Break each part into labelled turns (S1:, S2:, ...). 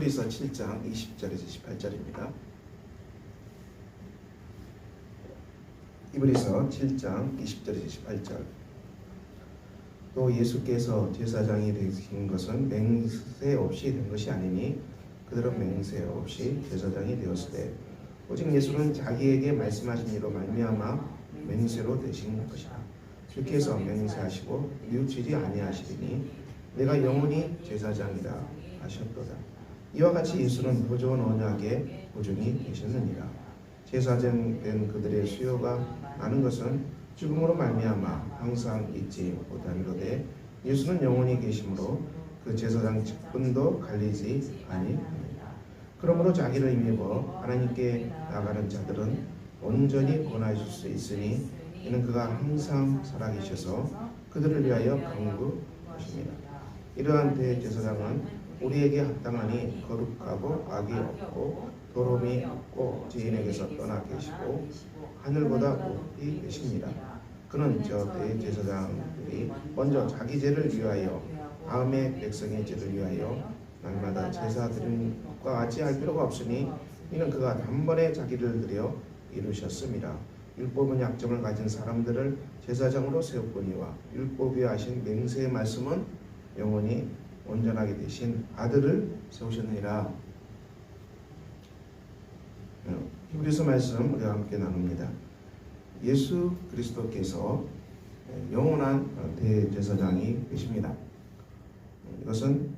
S1: 히브리서 7장 20절에서 18절입니다. 히브리서 7장 20절에서 18절. 또 예수께서 제사장이 되신 것은 맹세 없이 된 것이 아니니 그들은 맹세 없이 제사장이 되었으되 오직 예수는 자기에게 말씀하신 이로 말미암아 맹세로 되신 것이라. 주께서 맹세하시고 뉘우치지 아니하시리니 내가 영원히 제사장이라 하셨도다. 이와 같이 예수는 보존 언약의 보존이 되셨느니라. 제사장 된 그들의 수요가 많은 것은 죽음으로 말미암아 항상 잊지 못함이로되 예수는 영원히 계심으로 그 제사장 직분도 갈리지 아니하니라. 그러므로 자기를 힘입어 하나님께 나가는 자들은 온전히 권하실 수 있으니 이는 그가 항상 살아계셔서 그들을 위하여 강구하십니다. 이러한 대제사장은 우리에게 합당하니 거룩하고 악이 없고 더러움이 없고 죄인에게서 떠나 계시고 하늘보다 높이 계십니다. 그는 저 대제사장들이 먼저 자기 죄를 위하여 다음에 백성의 죄를 위하여 날마다 제사 드리는 것과 같이 할 필요가 없으니 이는 그가 단번에 자기를 드려 이루셨습니다. 율법은 약점을 가진 사람들을 제사장으로 세웠거니와 율법이 하신 맹세의 말씀은 영원히 온전하게 되신 아들을 세우셨느니라. 히브리서 말씀 우리가 함께 나눕니다. 예수 그리스도께서 영원한 대제사장이 되십니다. 이것은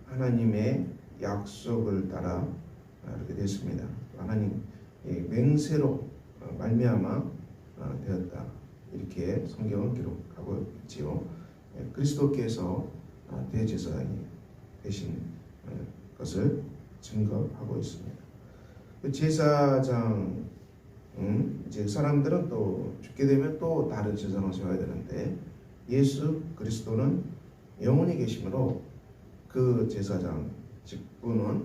S1: 하나님의 약속을 따라 이렇게 됐습니다. 하나님 맹세로 말미암아 되었다. 이렇게 성경은 기록하고 있지요. 그리스도께서 대제사장이 되신 것을 증거하고 있습니다. 그 제사장 이제 사람들은 또 죽게 되면 또 다른 제사장을 세워야 되는데 예수 그리스도는 영원히 계심으로 그 제사장 직분은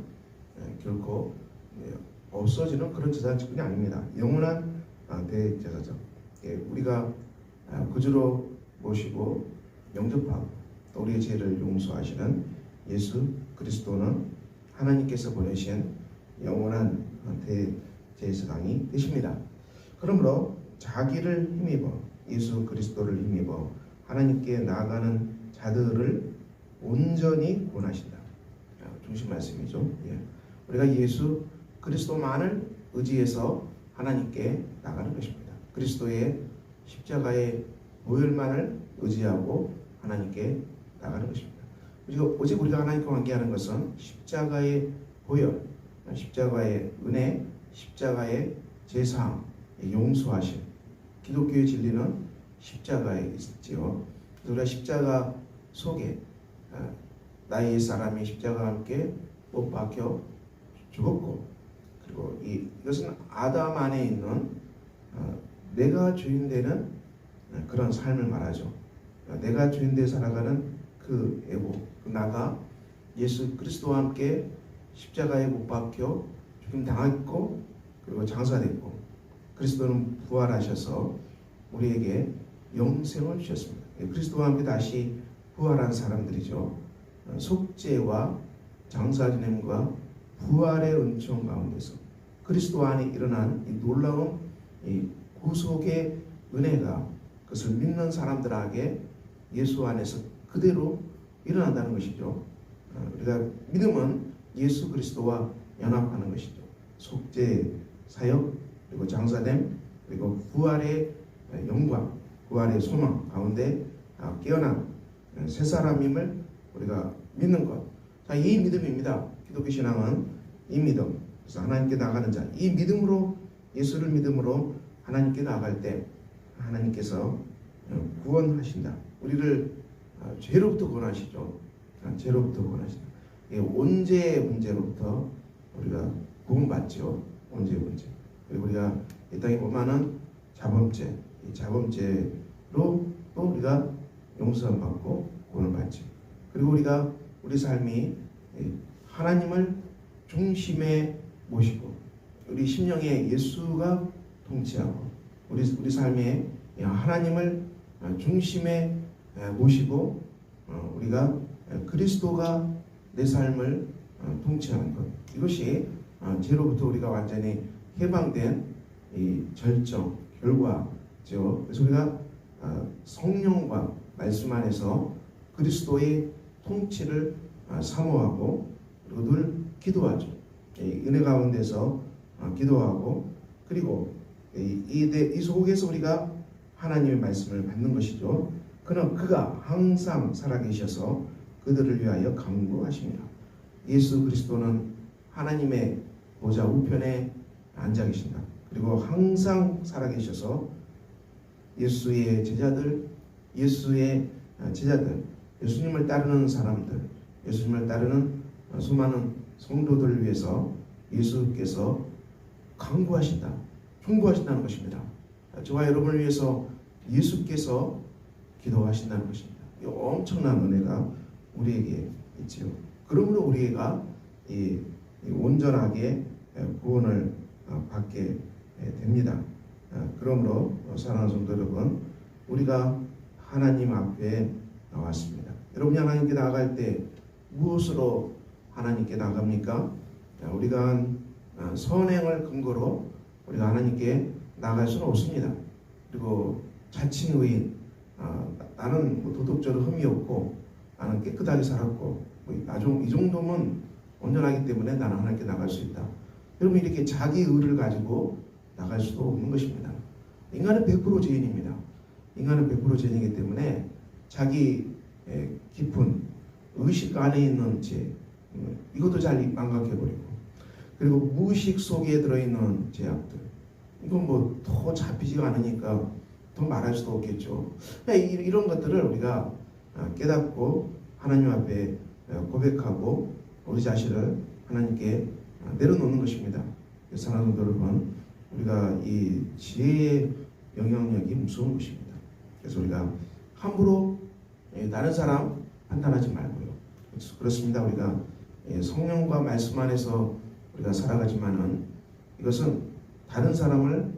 S1: 결코 없어지는 그런 제사장 직분이 아닙니다. 영원한 대제사장, 우리가 구주로 모시고 영접하고 또 우리의 죄를 용서하시는 예수 그리스도는 하나님께서 보내신 영원한 대제사장이 되십니다. 그러므로 자기를 힘입어 예수 그리스도를 힘입어 하나님께 나아가는 자들을 온전히 구원하신다. 중심 말씀이죠. 우리가 예수 그리스도만을 의지해서 하나님께 나가는 것입니다. 그리스도의 십자가의 보혈만을 의지하고 하나님께 나가는 것입니다. 오직 우리가 하나님과 관계하는 것은 십자가의 보혈, 십자가의 은혜, 십자가의 제사함, 용서하심, 기독교의 진리는 십자가에 있지요. 우리가 십자가 속에 나의 옛사람이 십자가와 함께 못 박혀 죽었고, 그리고 이것은 아담 안에 있는 내가 주인 되는 그런 삶을 말하죠. 내가 주인 되어 살아가는 그 에고, 그 나가 예수 그리스도와 함께 십자가에 못 박혀 죽임 당했고 그리고 장사됐고 그리스도는 부활하셔서 우리에게 영생을 주셨습니다. 그리스도와 함께 다시 부활한 사람들이죠. 속죄와 장사 지냄과 부활의 은총 가운데서 그리스도 안에 일어난 이 놀라운 이 구속의 은혜가 그것을 믿는 사람들에게 예수 안에서 그대로 일어난다는 것이죠. 우리가 믿음은 예수 그리스도와 연합하는 것이죠. 속죄, 사역, 그리고 장사됨, 그리고 부활의 영광, 부활의 소망 가운데 깨어난 새 사람임을 우리가 믿는 것. 자, 이 믿음입니다. 기독교 신앙은 이 믿음. 그래서 하나님께 나가는 자, 이 믿음으로 예수를 믿음으로 하나님께 나갈 때 하나님께서 구원하신다. 우리를 죄로부터 구원하시죠. 죄로부터 구원하신다. 온죄의 문제로부터 우리가 구원받죠. 온죄의 문제. 그리고 우리가 이 땅에 보면은 자범죄, 이 자범죄로 또 우리가 용서를 받고 구원을 받죠. 그리고 우리가 우리 삶이 하나님을 중심에 모시고 우리 심령에 예수가 통치하고 우리 삶에 하나님을 중심에 모시고 우리가 그리스도가 내 삶을 통치하는 것. 이것이 죄로부터 우리가 완전히 해방된 이 절정, 결과죠. 그래서 우리가 성령과 말씀 안에서 그리스도의 통치를 사모하고 그리고 늘 기도하죠. 은혜 가운데서 기도하고 그리고 이 속에서 우리가 하나님의 말씀을 받는 것이죠. 그가 항상 살아계셔서 그들을 위하여 간구하십니다. 예수 그리스도는 하나님의 보좌 우편에 앉아 계신다. 그리고 항상 살아계셔서 예수의 제자들, 예수님을 따르는 사람들, 예수님을 따르는 수많은 성도들을 위해서 예수께서 간구하신다, 충고하신다는 것입니다. 저와 여러분을 위해서 예수께서 기도하신다는 것입니다. 이 엄청난 은혜가 우리에게 있지요. 그러므로 우리가 이 온전하게 구원을 받게 됩니다. 그러므로 사랑하는 성도 여러분, 우리가 하나님 앞에 나왔습니다. 여러분이 하나님께 나아갈 때 무엇으로 하나님께 나갑니까? 우리가 선행을 근거로 우리가 하나님께 나갈 수는 없습니다. 그리고 자칭 의인, 나는 도덕적으로 흠이 없고 나는 깨끗하게 살았고 이 정도면 온전하기 때문에 나는 하나님께 나갈 수 있다. 여러분, 이렇게 자기 의를 가지고 나갈 수도 없는 것입니다. 인간은 100% 죄인입니다. 인간은 100% 죄인이기 때문에 자기 깊은 의식 안에 있는 죄, 이것도 잘 망각해버리고, 그리고 무의식 속에 들어있는 죄악들, 이건 뭐 더 잡히지가 않으니까 더 말할 수도 없겠죠. 이런 것들을 우리가 깨닫고 하나님 앞에 고백하고 우리 자신을 하나님께 내려놓는 것입니다. 사랑하는 여러분, 우리가 이 지혜의 영향력이 무서운 것입니다. 그래서 우리가 함부로 다른 사람 판단하지 말고요. 그렇습니다. 우리가 성령과 말씀 안에서 우리가 살아가지만은 이것은 다른 사람을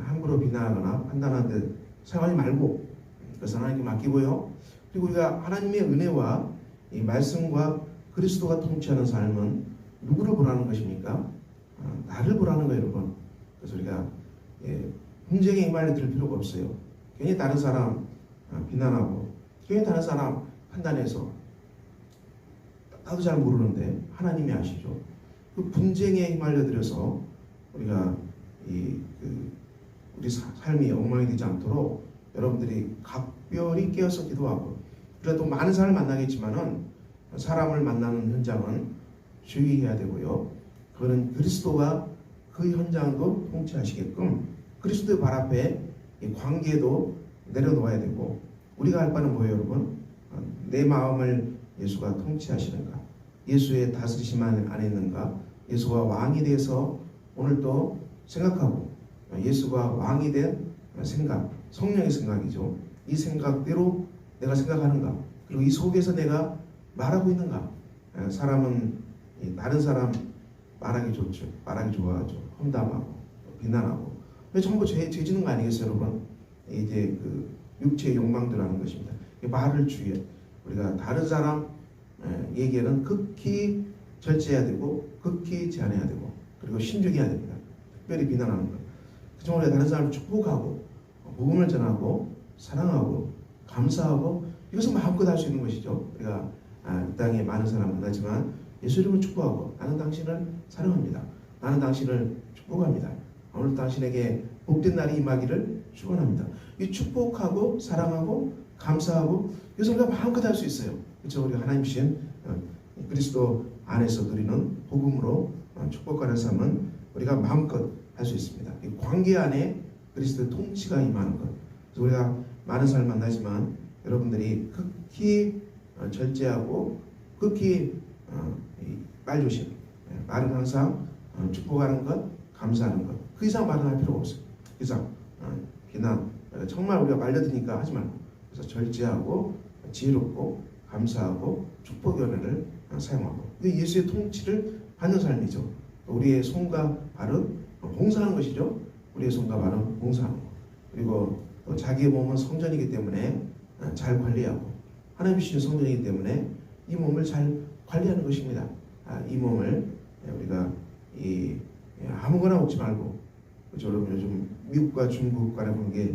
S1: 함부로 비난하거나 판단하는 데 사용하지 말고 그것은 하나님께 맡기고요. 그리고 우리가 하나님의 은혜와 이 말씀과 그리스도가 통치하는 삶은 누구를 보라는 것입니까? 나를 보라는 거예요, 여러분. 그래서 우리가 분쟁에 휘말려 들 필요가 없어요. 괜히 다른 사람 비난하고 괜히 다른 사람 판단해서 나도 잘 모르는데 하나님이 아시죠. 그 분쟁에 휘말려 들여서 우리가 우리 삶이 엉망이 되지 않도록 여러분들이 각별히 깨어서 기도하고, 그래도 많은 사람을 만나겠지만은 사람을 만나는 현장은 주의해야 되고요. 그거는 그리스도가 그 현장도 통치하시게끔 그리스도의 발 앞에 이 관계도 내려놓아야 되고, 우리가 할 바는 뭐예요, 여러분? 내 마음을 예수가 통치하시는가? 예수의 다스리심 안에 있는가? 예수가 왕이 돼서 오늘도 생각하고, 예수가 왕이 된 생각, 성령의 생각이죠. 이 생각대로 내가 생각하는가? 그리고 이 속에서 내가 말하고 있는가? 사람은 다른 사람 말하기 좋죠. 말하기 좋아하죠. 험담하고 비난하고. 전부 죄 짓는 거 아니겠어요, 여러분? 이제 그 육체의 욕망들하는 것입니다. 말을 주의해. 우리가 다른 사람 얘기에는 극히 절제해야 되고 극히 제한해야 되고, 그리고 신중해야 됩니다. 특별히 비난하는 것. 그중 우리가 다른 사람을 축복하고 복음을 전하고 사랑하고 감사하고, 이것은 마음껏 할 수 있는 것이죠. 우리가 이 땅에 많은 사람 만나지만 예수 이름을 축복하고, 나는 당신을 사랑합니다. 나는 당신을 축복합니다. 오늘 당신에게 복된 날이 임하기를 축원합니다. 이 축복하고 사랑하고 감사하고, 이것을 우리가 마음껏 할 수 있어요. 그렇죠? 우리가 하나님 주신 그리스도 안에서 누리는 복음으로 축복하는 삶은 우리가 마음껏 할 수 있습니다. 이 관계 안에 그리스도의 통치가 임하는 것. 그래서 우리가 많은 사람을 만나지만 여러분들이 극히 절제하고 극히 말조심, 말은 항상 축복하는 것, 감사하는 것, 그 이상 말은 할 필요가 없어요. 그 이상 비난, 정말 우리가 말려드니까 하지 말고, 그래서 절제하고 지혜롭고 감사하고 축복의 은혜를 사용하고, 이게 예수의 통치를 받는 삶이죠. 우리의 손과 발은 봉사하는 것이죠. 우리의 손과 발은 봉사하는 것. 그리고 또 자기의 몸은 성전이기 때문에 잘 관리하고, 하나님 주신 성전이기 때문에 이 몸을 잘 관리하는 것입니다. 이 몸을 우리가 아무거나 먹지 말고, 그렇죠? 여러분 요즘 미국과 중국 간의 관계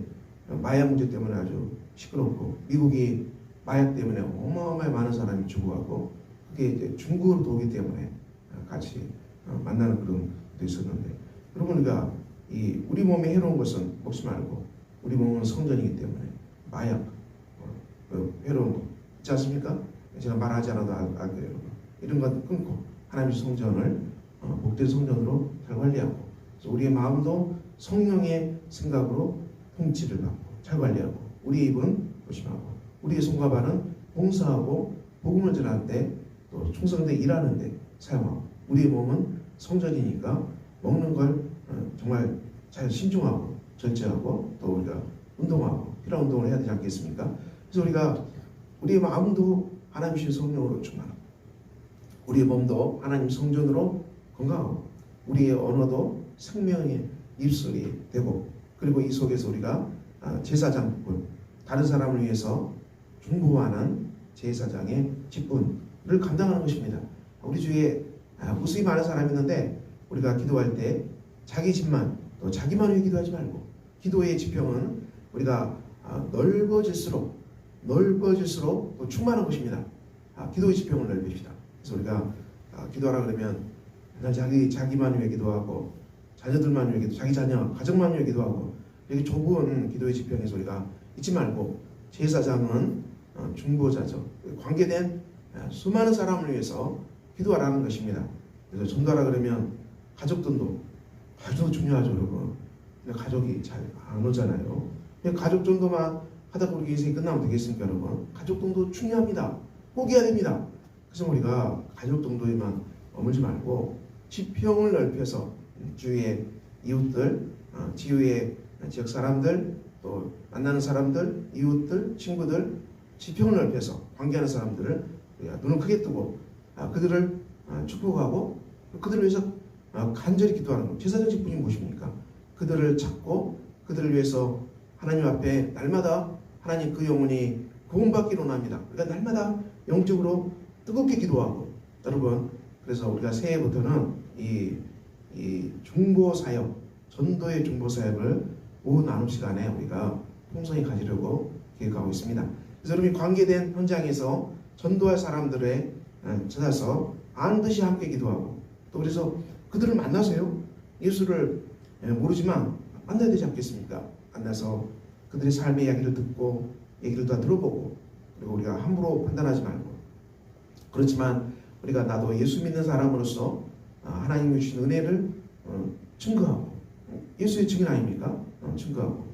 S1: 마약 문제 때문에 아주 시끄럽고, 미국이 마약 때문에 어마어마하게 많은 사람이 죽어가고, 그게 이제 중국으로 도기 때문에 같이 만나는 그런 것도 있었는데, 여러분 우리가 우리 몸에 해로운 것은 먹지 말고, 우리 몸은 성전이기 때문에 마약, 해로운 거 있지 않습니까? 제가 말하지 않아도 알게요. 이런 것 끊고 하나님의 성전을 복된 성전으로 잘 관리하고, 그래서 우리의 마음도 성령의 생각으로 통치를 받고 잘 관리하고, 우리의 입은 조심하고, 우리의 손과 발은 봉사하고 복음을 전하는데 또 충성되게 일하는데 사용하고, 우리의 몸은 성전이니까 먹는 걸 정말 잘 신중하고 절제하고, 또 우리가 운동하고 필요한 운동을 해야 되지 않겠습니까? 그래서 우리가 우리의 마음도 하나님의 성령으로 충만하고, 우리의 몸도 하나님 성전으로 건강하고, 우리의 언어도 생명의 입술이 되고, 그리고 이 속에서 우리가 제사장분, 다른 사람을 위해서 중보하는 제사장의 직분을 감당하는 것입니다. 우리 주위에 무수히 많은 사람이 있는데, 우리가 기도할 때 자기 집만, 또 자기만 위해 기도하지 말고, 기도의 지평은 우리가 넓어질수록 또 충만한 것입니다. 기도의 지평을 넓힙시다. 그래서 우리가 기도하라 그러면 자기만 위해 기도하고, 자녀들만 위해 기도, 자기 자녀, 가정만 위해 기도하고, 이렇게 좁은 기도의 지평에서 우리가 잊지 말고, 제사장은 중보자죠. 관계된 수많은 사람을 위해서 기도하라는 것입니다. 그래서 전도하라 그러면 가족들도 아주 중요하죠, 여러분. 가족이 잘 안 오잖아요. 가족 정도만 하다 보니 인생이 끝나면 되겠습니까, 여러분? 가족 정도 중요합니다. 꼭 해야 됩니다. 그래서 우리가 가족 정도에만 머물지 말고 지평을 넓혀서 주위의 이웃들, 지유의 지역 사람들, 또 만나는 사람들, 이웃들, 친구들, 지평을 넓혀서 관계하는 사람들을 우리가 눈을 크게 뜨고 그들을 축복하고, 그들을 위해서 간절히 기도하는 것. 제사장 직분이 무엇입니까? 그들을 찾고 그들을 위해서 하나님 앞에 날마다 하나님 그 영혼이 구원받기로 합니다. 그러니까 날마다 영적으로 뜨겁게 기도하고, 여러분, 그래서 우리가 새해부터는 이 중보 사역, 전도의 중보 사역을 오후 나눔 시간에 우리가 풍성히 가지려고 계획하고 있습니다. 그래서 여러분이 관계된 현장에서 전도할 사람들을 찾아서 아는 듯이 함께 기도하고, 또 그래서 그들을 만나세요. 예수를 모르지만 만나야 되지 않겠습니까? 만나서 그들의 삶의 이야기를 듣고 얘기를 다 들어보고, 그리고 우리가 함부로 판단하지 말고, 그렇지만 우리가 나도 예수 믿는 사람으로서 하나님이 주신 은혜를 증거하고, 예수의 증인 아닙니까? 증거하고,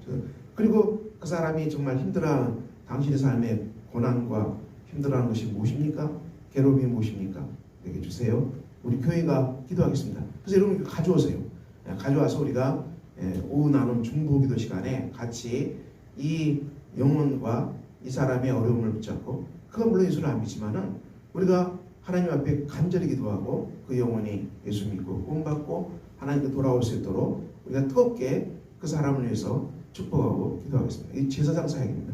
S1: 그리고 그 사람이 정말 힘들어하는 당신의 삶의 고난과 힘들어하는 것이 무엇입니까? 괴로움이 무엇입니까? 내게 주세요. 우리 교회가 기도하겠습니다. 그래서 여러분 가져오세요. 가져와서 우리가 오후 나눔 중보기도 시간에 같이 이 영혼과 이 사람의 어려움을 붙잡고, 그건 물론 예수를 안 믿지만은 우리가 하나님 앞에 간절히 기도하고 그 영혼이 예수 믿고 구원받고 하나님께 돌아올 수 있도록 우리가 뜨겁게 그 사람을 위해서 축복하고 기도하겠습니다. 이 제사장 사역입니다.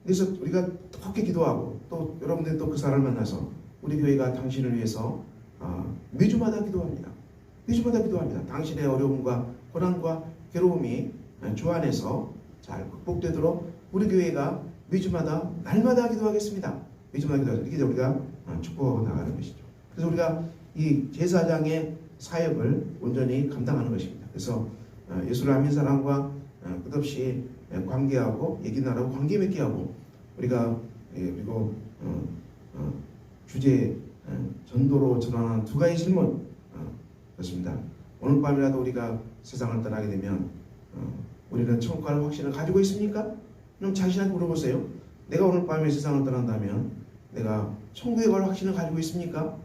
S1: 그래서 우리가 뜨겁게 기도하고, 또 여러분들이 또 그 사람을 만나서 우리 교회가 당신을 위해서 매주마다 기도합니다. 매주마다 기도합니다. 당신의 어려움과 고난과 괴로움이 주 안에서 잘 극복되도록 우리 교회가 매주마다 날마다 기도하겠습니다. 매주마다 기도하겠습니다. 이렇게 우리가 축복하고 나가는 것이죠. 그래서 우리가 이 제사장의 사역을 온전히 감당하는 것입니다. 그래서 예수를 안 믿는 사람과 끝없이 관계하고 얘기 나누고 관계 맺게 하고, 우리가 그리고 주제 전도로 전환한 두 가지 질문 그렇습니다. 오늘 밤이라도 우리가 세상을 떠나게 되면 우리는 천국 갈 확신을 가지고 있습니까? 그럼 자신한테 물어보세요. 내가 오늘 밤에 세상을 떠난다면 내가 천국에 갈 확신을 가지고 있습니까?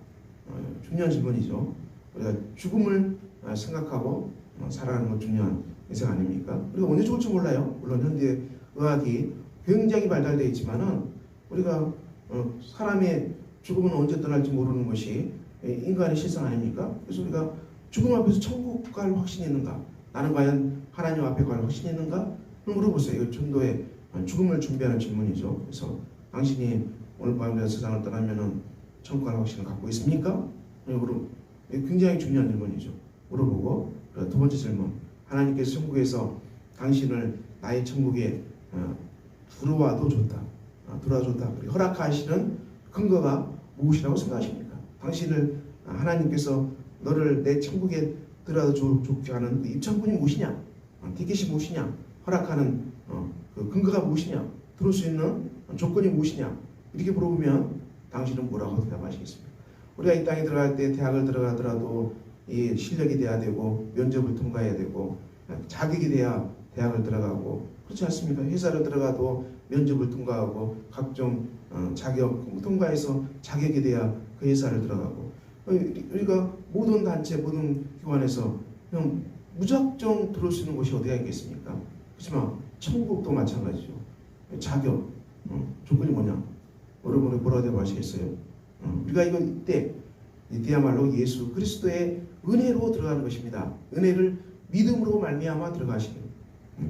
S1: 중요한 질문이죠. 우리가 죽음을 생각하고 살아가는 것 중요한 인생 아닙니까? 우리가 언제 죽을지 몰라요. 물론 현대 의학이 굉장히 발달되어 있지만은 우리가 사람의 죽음은 언제 떠날지 모르는 것이 인간의 실상 아닙니까? 그래서 우리가 죽음 앞에서 천국 갈 확신이 있는가? 나는 과연 하나님 앞에 갈 확신이 있는가? 물어보세요. 이거 전도의 죽음을 준비하는 질문이죠. 그래서 당신이 오늘 밤에 세상을 떠나면은 천국 가는 확신을 갖고 있습니까? 굉장히 중요한 질문이죠. 물어보고 두 번째 질문, 하나님께서 천국에서 당신을 나의 천국에 들어와도 좋다. 그리고 허락하시는 근거가 무엇이라고 생각하십니까? 당신을 하나님께서 너를 내 천국에 들어와도 좋게 하는 그 입장권이 무엇이냐? 티켓이 무엇이냐? 허락하는 그 근거가 무엇이냐? 들어올 수 있는 조건이 무엇이냐? 이렇게 물어보면 당신은 뭐라고 대답하시겠습니까? 우리가 이 땅에 들어갈 때 대학을 들어가더라도 이 실력이 돼야 되고 면접을 통과해야 되고 자격이 돼야 대학을 들어가고 그렇지 않습니까? 회사를 들어가도 면접을 통과하고 각종 자격 통과해서 자격이 돼야 그 회사를 들어가고 우리가 모든 단체 모든 기관에서 그냥 무작정 들어올 수 있는 곳이 어디가 있겠습니까? 그렇지만 천국도 마찬가지죠. 자격 조건이 뭐냐? 여러분이 뭐라고 대답하시겠어요? 우리가 이때야말로 예수 그리스도의 은혜로 들어가는 것입니다. 은혜를 믿음으로 말미암아 들어가시길.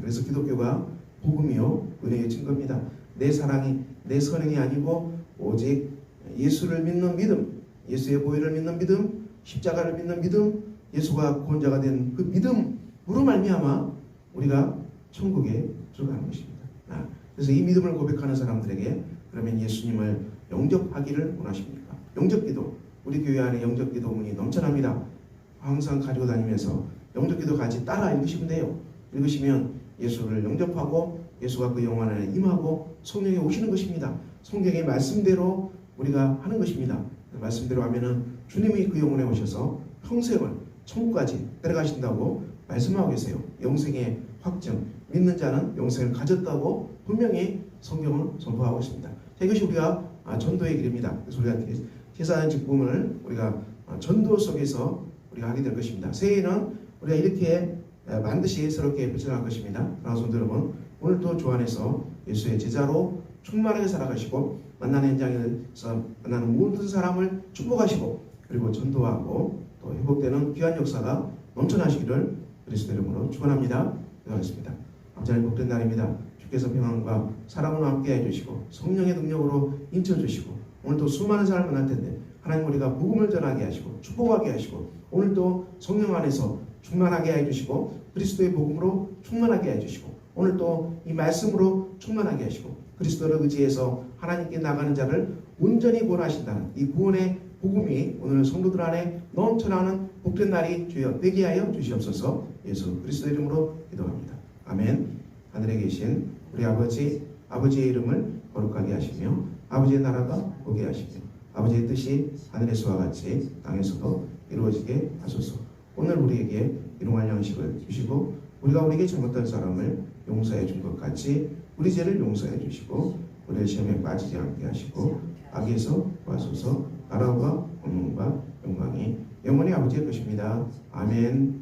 S1: 그래서 기독교가 복음이요 은혜의 증거입니다. 내 사랑이 내 선행이 아니고 오직 예수를 믿는 믿음, 예수의 보혈을 믿는 믿음, 십자가를 믿는 믿음, 예수가 구원자가 된 그 믿음으로 말미암아 우리가 천국에 들어가는 것입니다. 그래서 이 믿음을 고백하는 사람들에게 그러면 예수님을 영접하기를 원하십니까? 영접기도, 우리 교회 안에 영접기도 문이 넘쳐납니다. 항상 가지고 다니면서 영접기도 같이 따라 읽으시면 돼요. 읽으시면 예수를 영접하고 예수가 그 영혼 안에 임하고 성령이 오시는 것입니다. 성경의 말씀대로 우리가 하는 것입니다. 말씀대로 하면은 주님이 그 영혼에 오셔서 평생을 천국까지 데려가신다고 말씀하고 계세요. 영생의 확증, 믿는 자는 영생을 가졌다고 분명히 성경은 선포하고 있습니다. 이것이 우리가 전도의 길입니다. 그래서 우리가 제사하는 직분을 우리가 전도 속에서 우리가 하게 될 것입니다. 새해에는 우리가 이렇게 반드시 새롭게 펼쳐나갈 것입니다. 성도 여러분, 오늘도 주 안에서 예수의 제자로 충만하게 살아가시고 만나는 현장에서 만나는 모든 사람을 축복하시고 그리고 전도하고 또 회복되는 귀한 역사가 넘쳐나시기를 그리스도 이름으로 축원합니다. 기도하겠습니다. 아버지 하나님 복된 날입니다. 주께서 평안과 사랑으로 함께 해주시고 성령의 능력으로 인쳐주시고 오늘도 수많은 사람을 만날 텐데 하나님 우리가 복음을 전하게 하시고 축복하게 하시고 오늘도 성령 안에서 충만하게 해주시고 그리스도의 복음으로 충만하게 해주시고 오늘도 이 말씀으로 충만하게 하시고 그리스도를 의지해서 하나님께 나가는 자를 온전히 구원하신다는 이 구원의 복음이 오늘 성도들 안에 넘쳐나는 복된 날이 주여 되게 하여 주시옵소서. 예수 그리스도 이름으로 기도합니다. 아멘. 하늘에 계신 우리 아버지의 이름을 거룩하게 하시며 아버지의 나라가 오게 하시며 아버지의 뜻이 하늘에서와 같이 땅에서도 이루어지게 하소서. 오늘 우리에게 일용할 양식을 주시고 우리가 우리에게 잘못한 사람을 용서해 준 것 같이 우리 죄를 용서해 주시고 우리를 시험에 빠지지 않게 하시고 악에서 구하소서. 나라와 권능과 영광이 영원히 아버지의 것입니다. 아멘.